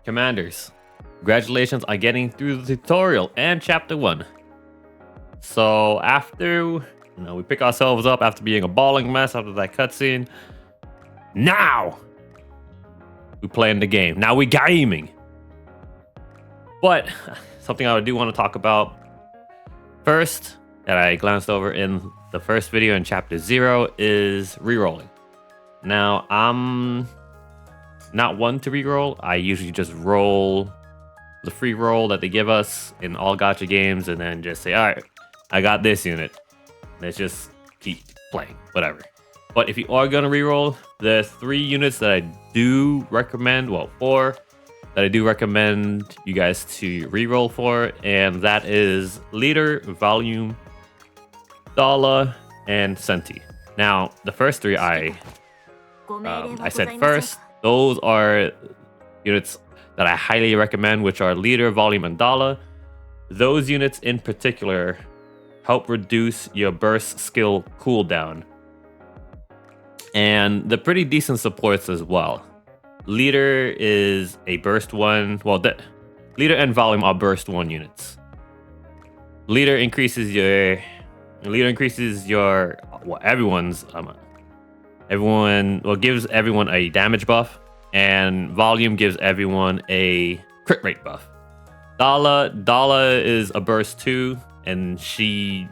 Commanders, congratulations on getting through the tutorial and chapter 1. So after, we pick ourselves up after being a balling mess after that cutscene. Now we playing the game. Now we gaming. But something I do want to talk about first that I glanced over in the first video in chapter 0 is rerolling. Now I'm not one to reroll. I usually just roll the free roll that they give us in all gacha games and then just say, all right, I got this unit. Let's just keep playing, whatever. But if you are going to reroll, there's 3 units that I do recommend, well, 4 that I do recommend you guys to reroll for, and that is Leader, Volume, Dollar, and Senti. Now, the first 3 I said first. Those are units that I highly recommend, which are Leader, Volume, and Dollar. Those units in particular help reduce your burst skill cooldown. And they're pretty decent supports as well. Leader is a burst 1. Well, Leader and Volume are burst 1 units. Leader increases your... Well, gives everyone a damage buff, and Volume gives everyone a crit rate buff. Dala is a burst 2, and she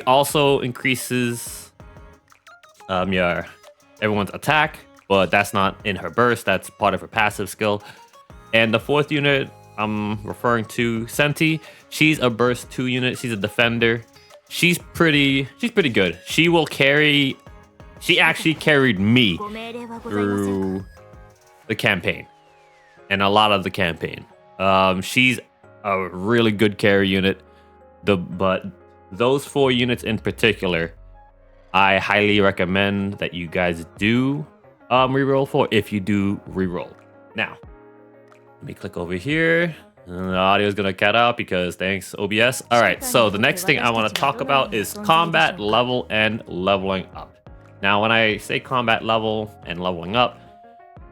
also increases everyone's attack, but that's not in her burst. That's part of her passive skill. And the 4th unit I'm referring to, Senti. She's a burst 2 unit. She's a defender. She's pretty good. She will carry. She actually carried me through the campaign and a lot of the campaign. She's a really good carry unit. But those 4 units in particular, I highly recommend that you guys do reroll for if you do reroll. Now, let me click over here. The audio is gonna cut out because thanks OBS. All right, so the next thing I want to talk about is combat level and leveling up. Now, when I say combat level and leveling up,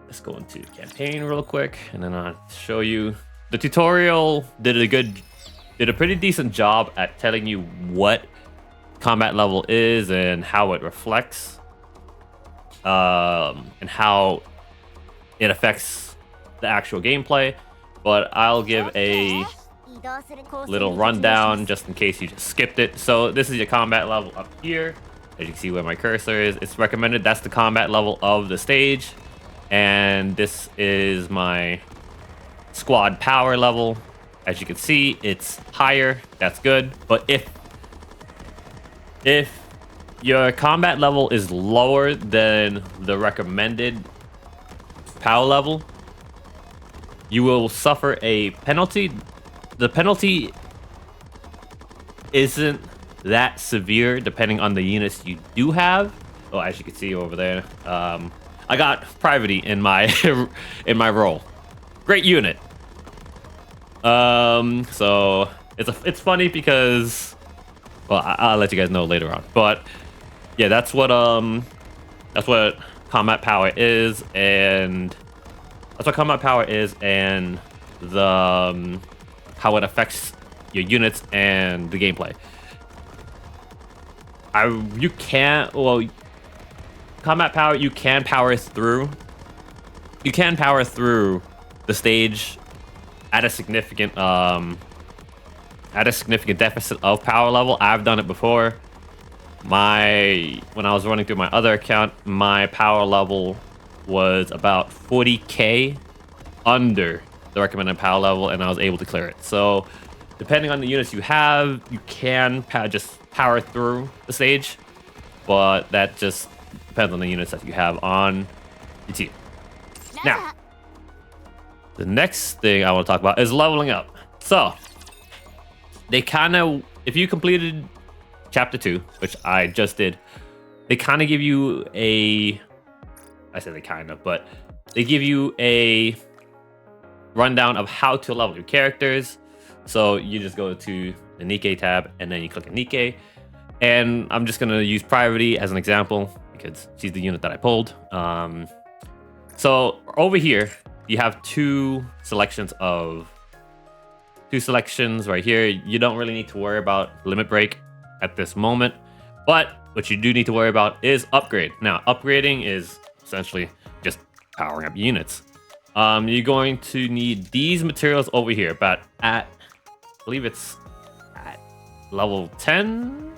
let's go into campaign real quick, and then I'll show you. The tutorial did a pretty decent job at telling you what combat level is and how it reflects, and how it affects the actual gameplay. But I'll give a little rundown just in case you just skipped it. So this is your combat level up here. As you can see where my cursor is, it's recommended. That's the combat level of the stage. And this is my squad power level. As you can see, it's higher. That's good. But if your combat level is lower than the recommended power level, you will suffer a penalty. The penalty isn't that severe depending on the units you do have. Oh, as you can see over there, I got Privity in my in my role. Great unit. So it's funny because, well, I'll let you guys know later on. But yeah, that's what combat power is, and the how it affects your units and the gameplay. Combat power, you can power through. You can power through the stage at a significant deficit of power level. I've done it before. When I was running through my other account, my power level was about 40k under the recommended power level, and I was able to clear it. So depending on the units you have, you can just power through the stage, but that just depends on the units that you have on your team. Now, the next thing I want to talk about is leveling up. So they if you completed chapter 2, which I just did, they kind of give you but they give you a rundown of how to level your characters. So you just go to the Nikke tab and then you click on Nikke. And I'm just going to use Privity as an example. because she's the unit that I pulled. So over here, you have two selections right here. You don't really need to worry about limit break at this moment, but what you do need to worry about is upgrade. Now, upgrading is essentially just powering up units. You're going to need these materials over here, but I believe it's at level 10.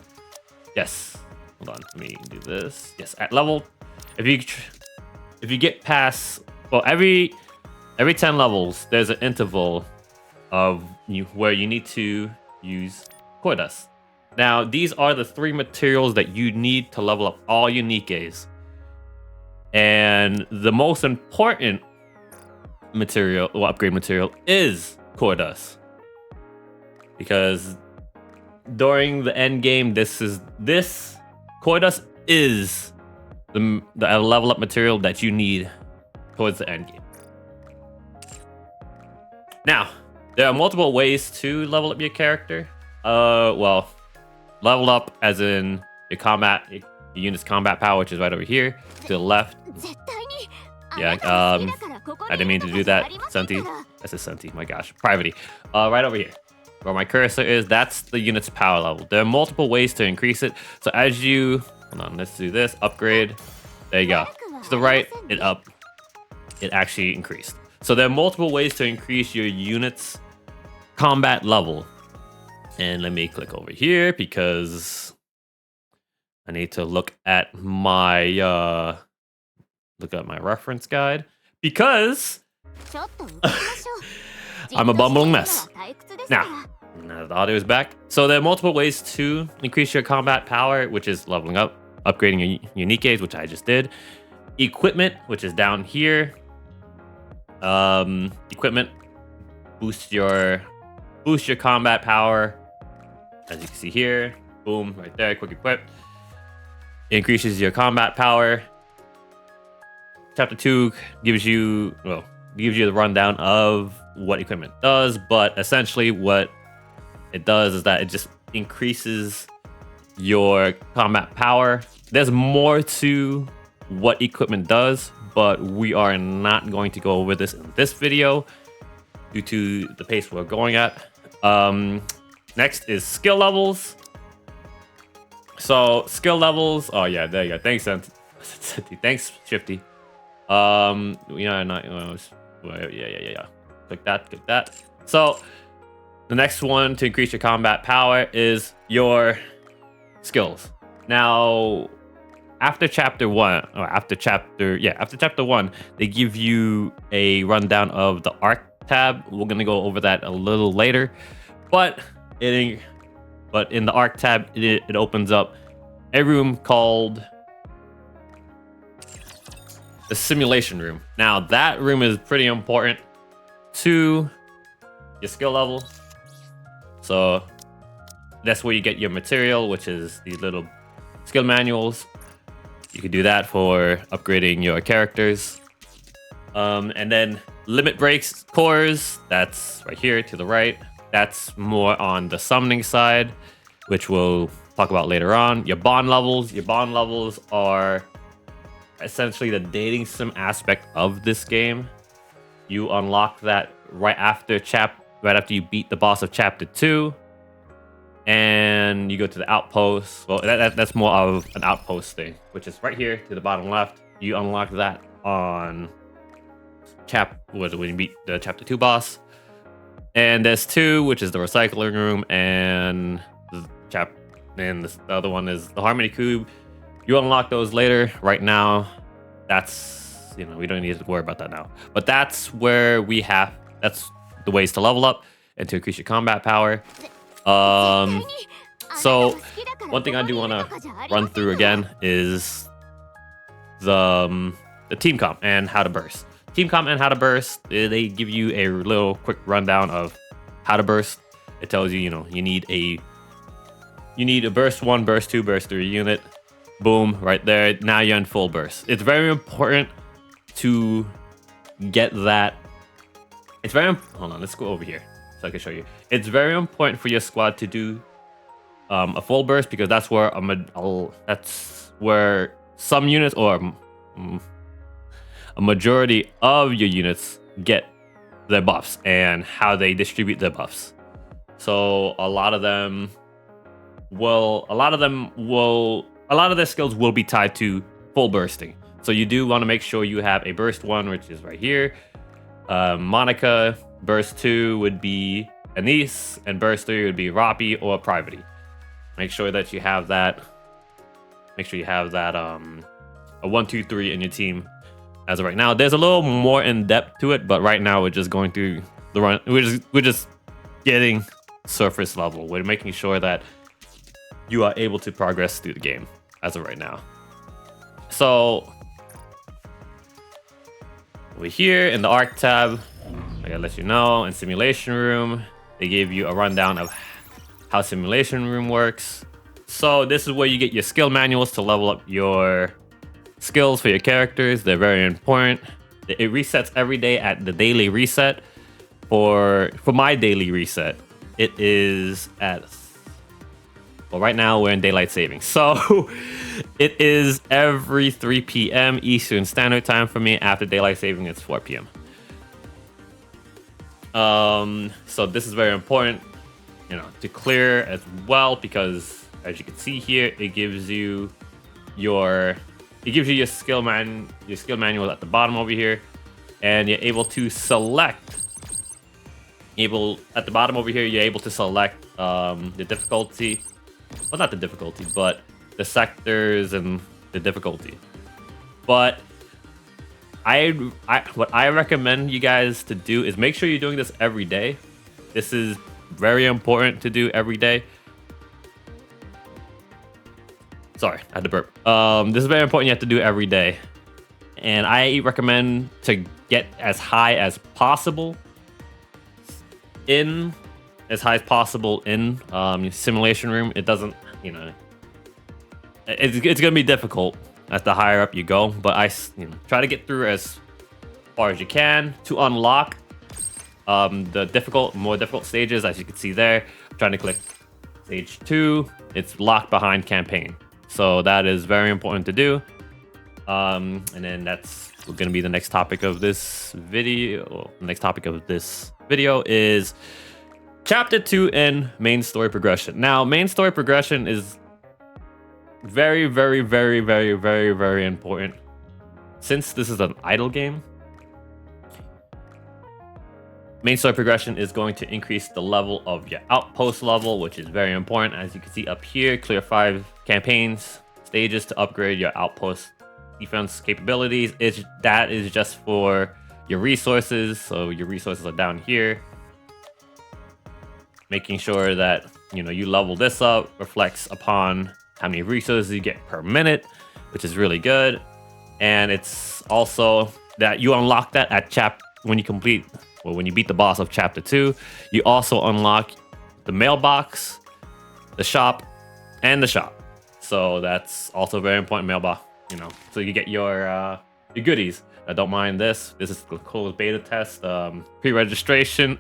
Yes. Hold on, let me do this. Yes, at level, if you get past, well, every 10 levels, there's an interval of where you need to use core dust. Now, these are the 3 materials that you need to level up all your Nikkes. And the most important material, or upgrade material, is core dust. Because during the end game, this core dust is the level up material that you need towards the end game. Now, there are multiple ways to level up your character. Well, level up as in your unit's combat power, which is right over here to the left. Yeah, I didn't mean to do that, Senti. That's a Senti, my gosh. Privity. Right over here, where my cursor is, that's the unit's power level. There are multiple ways to increase it. So as you, hold on, let's do this, upgrade. There you go. To the right, it actually increased. So there are multiple ways to increase your unit's combat level. And let me click over here because I need to look at my reference guide because I'm a bumbling mess. Now the audio is back. So there are multiple ways to increase your combat power, which is leveling up, upgrading your Nikkes, which I just did. Equipment, which is down here. Equipment boosts your combat power. As you can see here, boom, right there, quick equip. Increases your combat power. Chapter 2 gives you the rundown of what equipment does, but essentially what it does is that it just increases your combat power. There's more to what equipment does, but we are not going to go over this in this video due to the pace we're going at. Next is skill levels. So skill levels. Oh yeah, there you go. Thanks, Senti. Thanks, Shifty. Yeah. Click that. So the next one to increase your combat power is your skills. Now, after chapter 1, they give you a rundown of the arc tab. We're gonna go over that a little later, but in the arc tab, it opens up a room called the simulation room. Now that room is pretty important to your skill level. So that's where you get your material, which is these little skill manuals. You can do that for upgrading your characters. And then limit breaks cores, that's right here to the right. That's more on the summoning side, which we'll talk about later on. Your bond levels are essentially the dating sim aspect of this game. You unlock that right after you beat the boss of chapter 2, and you go to the outpost. Well, that's more of an outpost thing, which is right here to the bottom left. You unlock that on when you beat the chapter 2 boss. And there's 2, which is the recycling room, and the other one is the harmony cube. You unlock those later. Right now, that's, we don't need to worry about that now. But that's where that's the ways to level up and to increase your combat power. So one thing I do want to run through again is the team comp and how to burst. Team comp and how to burst, they give you a little quick rundown of how to burst. It tells you, you need a burst 1, burst 2, burst 3 unit. Boom, right there. Now you're in full burst. It's very important to get that. Hold on, let's go over here so I can show you. It's very important for your squad to do a full burst, because that's where some units or a majority of your units get their buffs and how they distribute their buffs. So a lot of their skills will be tied to full bursting. So you do want to make sure you have a burst 1, which is right here. Monica, burst 2 would be Anise, and burst 3 would be Roppy or Privity. Make sure that you have that. Make sure you have that a 1, 2, 3 in your team as of right now. There's a little more in depth to it, but right now we're just going through the run. We're just getting surface level. We're making sure that you are able to progress through the game as of right now. So over here in the ARC tab, I gotta let you know, in Simulation Room, they gave you a rundown of how Simulation Room works. So this is where you get your skill manuals to level up your skills for your characters. They're very important. It resets every day at the daily reset. For my daily reset, it is at, well, right now we're in daylight saving, so it is every 3 p.m. Eastern Standard Time for me. After daylight saving, it's 4 p.m. So this is very important, to clear as well, because as you can see here, it gives you your skill manual at the bottom over here, and you're able to select. At the bottom over here, you're able to select the difficulty. Well, not the difficulty, but the sectors and the difficulty. But what I recommend you guys to do is make sure you're doing this every day. This is very important to do every day. Sorry, I had to burp. This is very important. You have to do every day, and I recommend to get as high as possible in Simulation Room. It doesn't, it's gonna be difficult as the higher up you go, but I try to get through as far as you can to unlock the more difficult stages. As you can see there, I'm trying to click stage 2. It's locked behind campaign, so that is very important to do. And then that's going to be the next topic of this video. The next topic of this video is Chapter 2 in main story progression. Now, main story progression is very, very, very, very, very, very important. Since this is an idle game, main story progression is going to increase the level of your outpost level, which is very important. As you can see up here, clear 5 campaigns stages to upgrade your outpost defense capabilities. That is just for your resources. So your resources are down here. Making sure that you level this up reflects upon how many resources you get per minute, which is really good. And it's also that you unlock that at when you beat the boss of Chapter 2. You also unlock the mailbox, the shop, and the shop. So that's also very important. Mailbox, so you get your goodies. I don't mind this. This is the closed beta test, pre-registration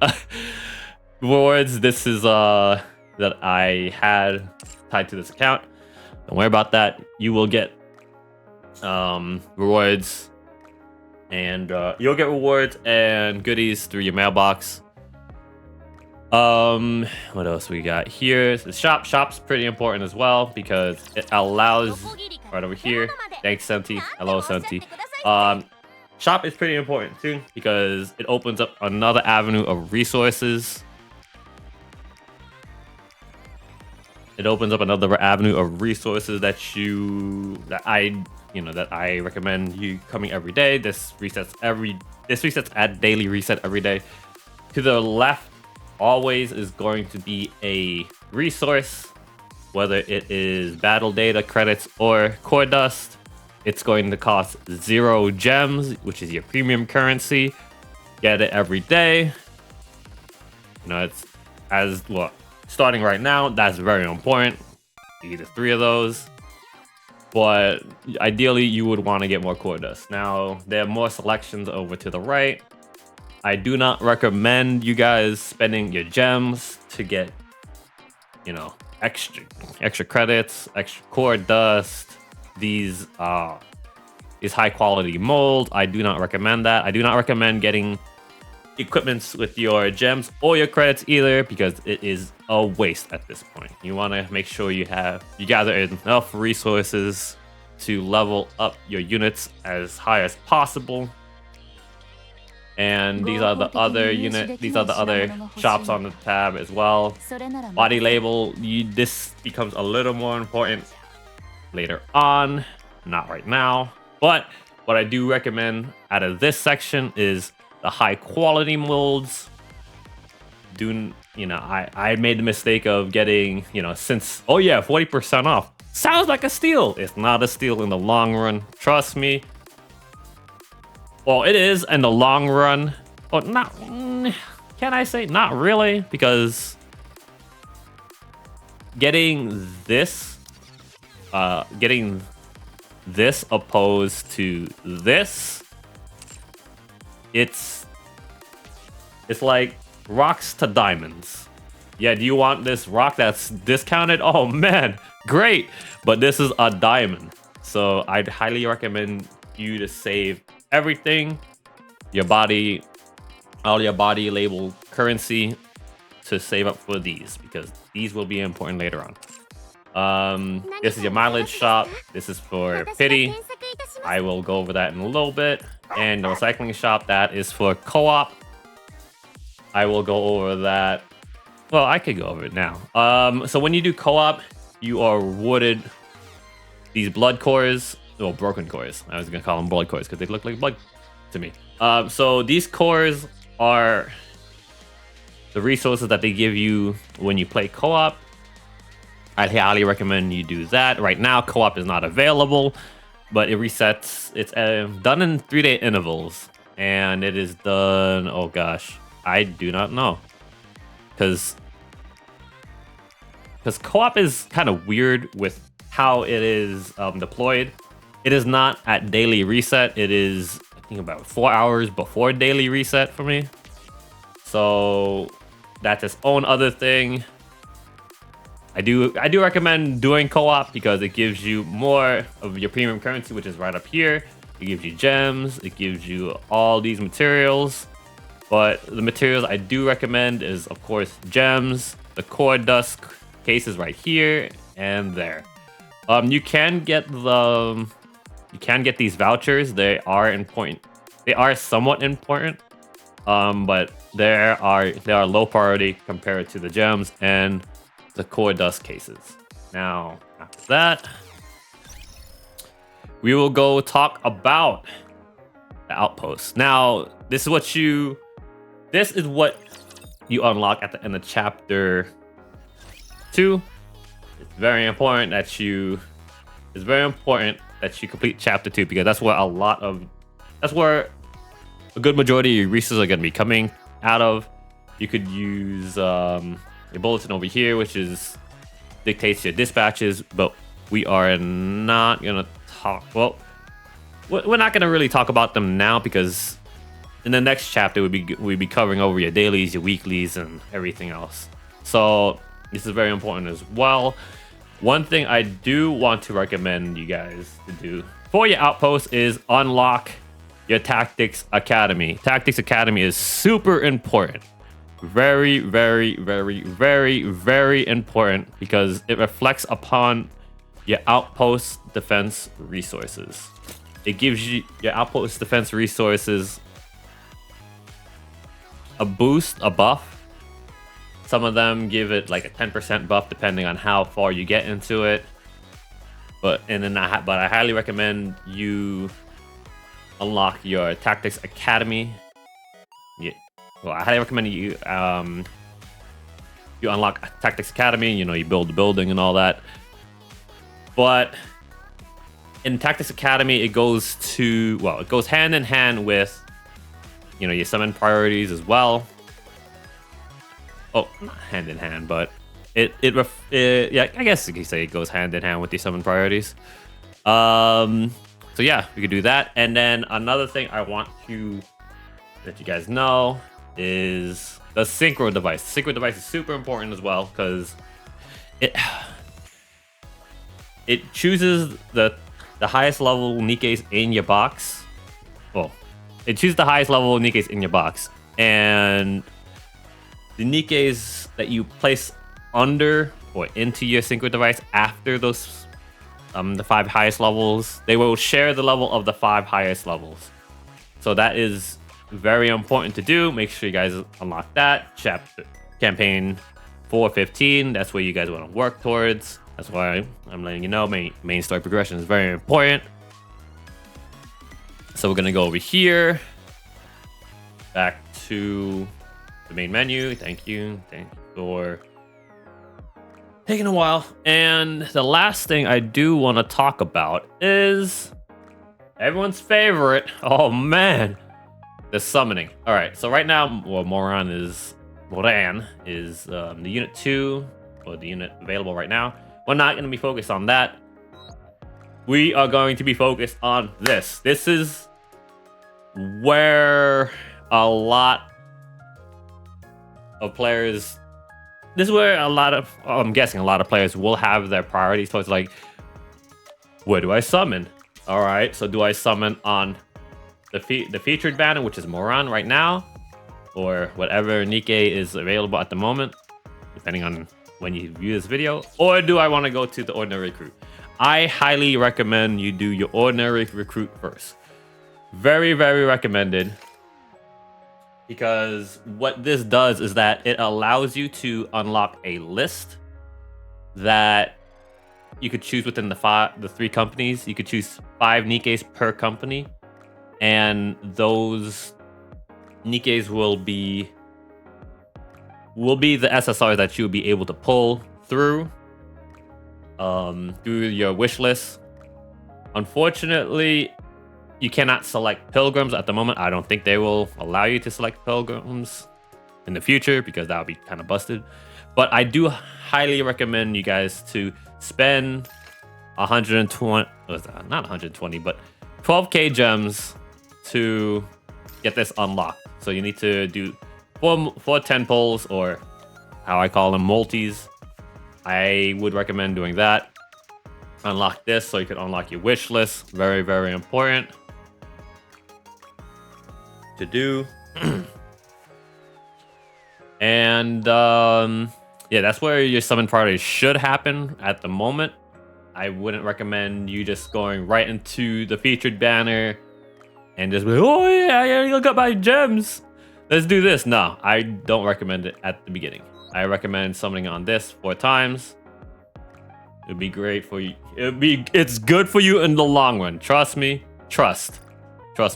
rewards. This is that I had tied to this account. Don't worry about that. You will get rewards, and you'll get rewards and goodies through your mailbox. What else we got here? The shop's pretty important as well, because it allows, right over here, thanks Senti, hello Senti. Shop is pretty important too, because it opens up another avenue of resources. It opens up another avenue of resources that I recommend you coming every day. This resets at daily reset every day. To the left always is going to be a resource, whether it is battle data, credits, or core dust. It's going to cost 0 gems, which is your premium currency. Get it every day. It's starting right now, that's very important. Either 3 of those. But ideally, you would want to get more core dust. Now, there are more selections over to the right. I do not recommend you guys spending your gems to get, extra credits, extra core dust, these high quality molds. I do not recommend that. I do not recommend getting equipments with your gems or your credits either, because it is a waste at this point. You want to make sure you gather enough resources to level up your units as high as possible. And these are the other shops on the tab as well. Body label, this becomes a little more important later on, not right now. But what I do recommend out of this section is the high quality molds. I made the mistake of getting, since, oh yeah, 40% off. Sounds like a steal. It's not a steal in the long run. Trust me. Well, it is in the long run. Oh, not, can I say not really? Because getting this opposed to this, it's like rocks to diamonds. Yeah, do you want this rock that's discounted? Oh man, great. But this is a diamond. So I'd highly recommend you to save everything, all your body label currency, to save up for these, because these will be important later on. This is your mileage shop. This is for pity. I will go over that in a little bit. And the recycling shop, that is for co-op. I will go over that. Well, I could go over it now. So when you do co-op, you are awarded these blood cores. Well, broken cores. I was gonna call them blood cores because they look like blood to me. So these cores are the resources that they give you when you play co-op. I highly recommend you do that. Right now, co-op is not available, but it resets. It's done in 3-day intervals, and it is done. Oh gosh, I do not know, because co-op is kind of weird with how it is deployed. It is not at daily reset. It is, I think, about 4 hours before daily reset for me. So that's its own other thing. I do recommend doing co-op because it gives you more of your premium currency, which is right up here. It gives you gems. It gives you all these materials. But the materials I do recommend is, of course, gems, the core dust cases right here and there. You can get these vouchers. They are important. They are somewhat important, but they are low priority compared to the gems and the core dust cases. Now, after that, we will go talk about the outpost. Now, this is what you unlock at the end of chapter 2. It's very important that you complete chapter 2, because that's where a good majority of your resources are going to be coming out of. You could use your bulletin over here, which dictates your dispatches, but we are not going to talk. Well, we're not going to really talk about them now, because in the next chapter we'll be covering over your dailies, your weeklies, and everything else. So this is very important as well. One thing I do want to recommend you guys to do for your outpost is unlock your Tactics Academy. Tactics Academy is super important. Very, very, very, very, very important, because it reflects upon your outpost defense resources. It gives you your outpost defense resources a boost, a buff. Some of them give it like a 10% buff depending on how far you get into it. But I highly recommend you unlock your Tactics Academy. Yeah. Well, I highly recommend you unlock Tactics Academy. You build the building and all that. But in Tactics Academy, it goes hand in hand with your summon priorities as well. Oh, not hand in hand, but yeah, I guess you could say it goes hand in hand with the summon priorities. So yeah, we could do that. And then another thing I want to let you guys know is the Synchro device. The Synchro device is super important as well, because it chooses the the highest level Nikkes in your box. Well, choose the highest level Nikkes in your box, and the Nikkes that you place under or into your Synchro device after those the 5 highest levels, they will share the level of the 5 highest levels. So that is very important to do. Make sure you guys unlock that. Campaign 415, that's where you guys want to work towards. That's why I'm letting you know main story progression is very important. So we're gonna go over here, back to the main menu. Thank you for taking a while. And the last thing I do want to talk about is everyone's favorite. Oh man, the summoning. All right, so right now, well, Moran is the unit 2, or the unit available right now. We're not going to be focused on that. We are going to be focused on this. This is where a lot of players. This is where I'm guessing a lot of players will have their priorities towards, like, where do I summon? All right, so do I summon on the featured banner, which is Moran right now, or whatever Nikke is available at the moment, depending on when you view this video, or do I want to go to the ordinary recruit? I highly recommend you do your ordinary recruit first. Very, very recommended, because what this does is that it allows you to unlock a list that you could choose within the 3 companies. You could choose 5 Nikkes per company, and those Nikkes will be the SSRs that you'll be able to pull through your wish list. Unfortunately, you cannot select pilgrims at the moment. I don't think they will allow you to select pilgrims in the future, because that would be kind of busted. But I do highly recommend you guys to spend 120, not 120, but 12k gems to get this unlocked. So you need to do 4 10 pulls, or how I call them, multis. I would recommend doing that. Unlock this so you can unlock your wish list. Very, very important to do. And yeah, that's where your summon priorities should happen at the moment. I wouldn't recommend you just going right into the featured banner and just be, oh yeah, look at my gems, let's do this. No, I don't recommend it at the beginning. I recommend summoning on this 4 times. It'd be great for you. It's good for you in the long run. Trust me. Trust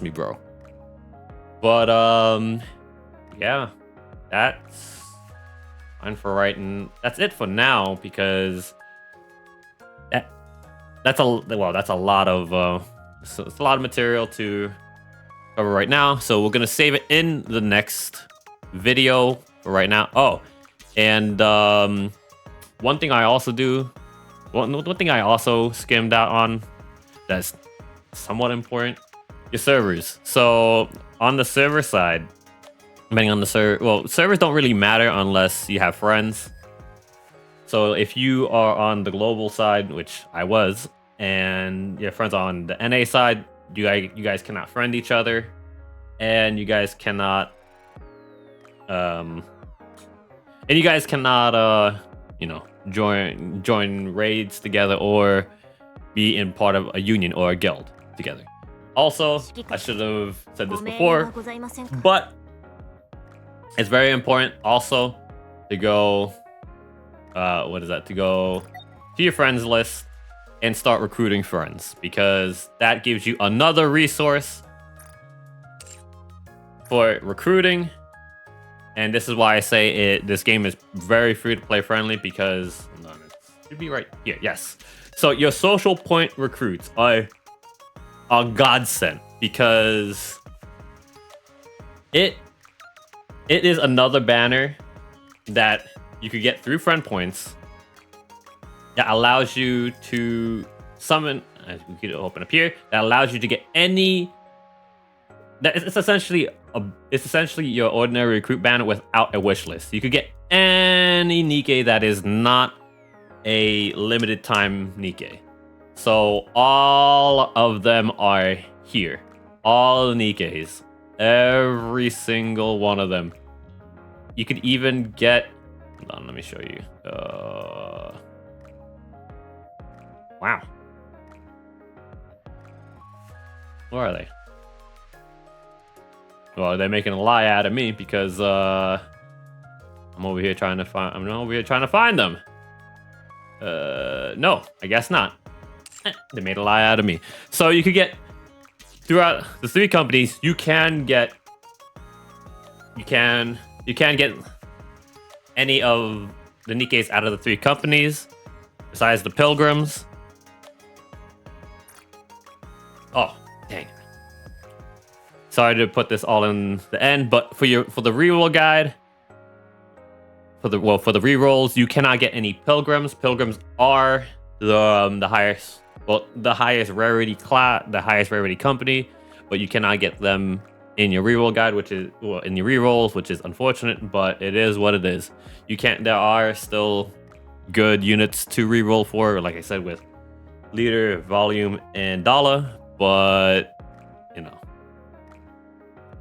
me, bro. But yeah, that's fine for right, and that's it for now, because that's a lot of so it's a lot of material to cover right now. So we're gonna save it in the next video for right now. Oh, and one thing I also skimmed out on that's somewhat important: your servers. So on the server side, depending on the server, well, servers don't really matter unless you have friends. So if you are on the global side, which I was, and your friends on the NA side, you guys cannot friend each other, and you guys cannot join raids together, or be in part of a union or a guild together. Also, I should have said this before, but it's very important also to go to go to your friends list and start recruiting friends, because that gives you another resource for recruiting. And this is why I say this game is very free to play friendly, because it should be right here. Yes. So your social point recruits are a godsend, because it is another banner that you could get through friend points that allows you to summon, as we could open up here, that allows you to get any. It's essentially your ordinary recruit banner without a wish list. You could get any Nikke that is not a limited time Nikke. So all of them are here. All the Nikkes. Every single one of them. You could even get... Hold on, let me show you. Wow. Where are they? Well, they're making a lie out of me because I'm over here trying to find them. No, I guess not. They made a lie out of me. So you could get throughout the 3 companies, you can get any of the Nikkes out of the 3 companies besides the pilgrims. Oh, dang. Sorry to put this all in the end, but for the reroll guide, for the rerolls, you cannot get any pilgrims. Pilgrims are the highest rarity class, the highest rarity company, but you cannot get them in your reroll guide, which is in your rerolls, which is unfortunate, but it is what it is. You can't. There are still good units to reroll for, like I said, with leader, volume, and dollar, but you know,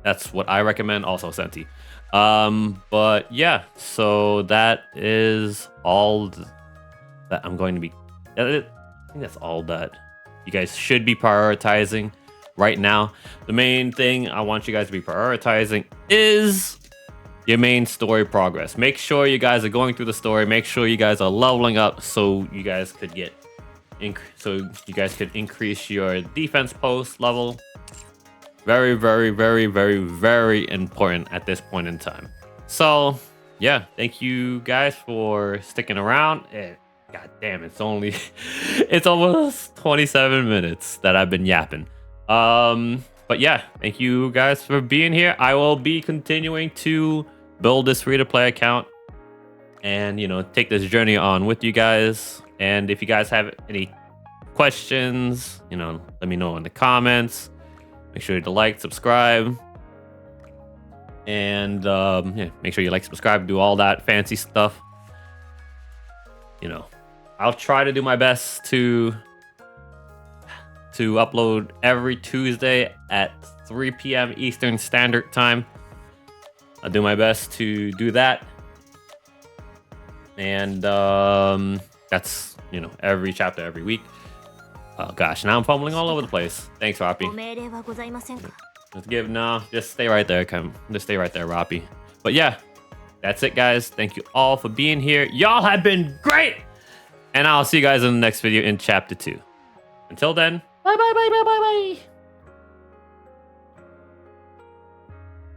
that's what I recommend. Also, Senti. But yeah, so that is all that I'm going to be. I think that's all that you guys should be prioritizing right now. The main thing I want you guys to be prioritizing is your main story progress. Make sure you guys are going through the story. Make sure you guys are leveling up so you guys could increase your defense post level. Very, very, very, very, very important at this point in time. So yeah, thank you guys for sticking around. God damn, it's almost 27 minutes that I've been yapping. But yeah, thank you guys for being here. I will be continuing to build this free-to-play account and, you know, take this journey on with you guys. And if you guys have any questions, you know, let me know in the comments. Make sure to like, subscribe, and yeah, make sure you like, subscribe, do all that fancy stuff. You know, I'll try to do my best to upload every Tuesday at 3 p.m. Eastern Standard Time. I'll do my best to do that. And that's, you know, every chapter, every week. Oh gosh, now I'm fumbling all over the place. Thanks, Roppy. Just stay right there, just stay right there, Roppy. But yeah, that's it, guys. Thank you all for being here. Y'all have been great! And I'll see you guys in the next video in chapter 2. Until then, bye bye bye bye bye bye.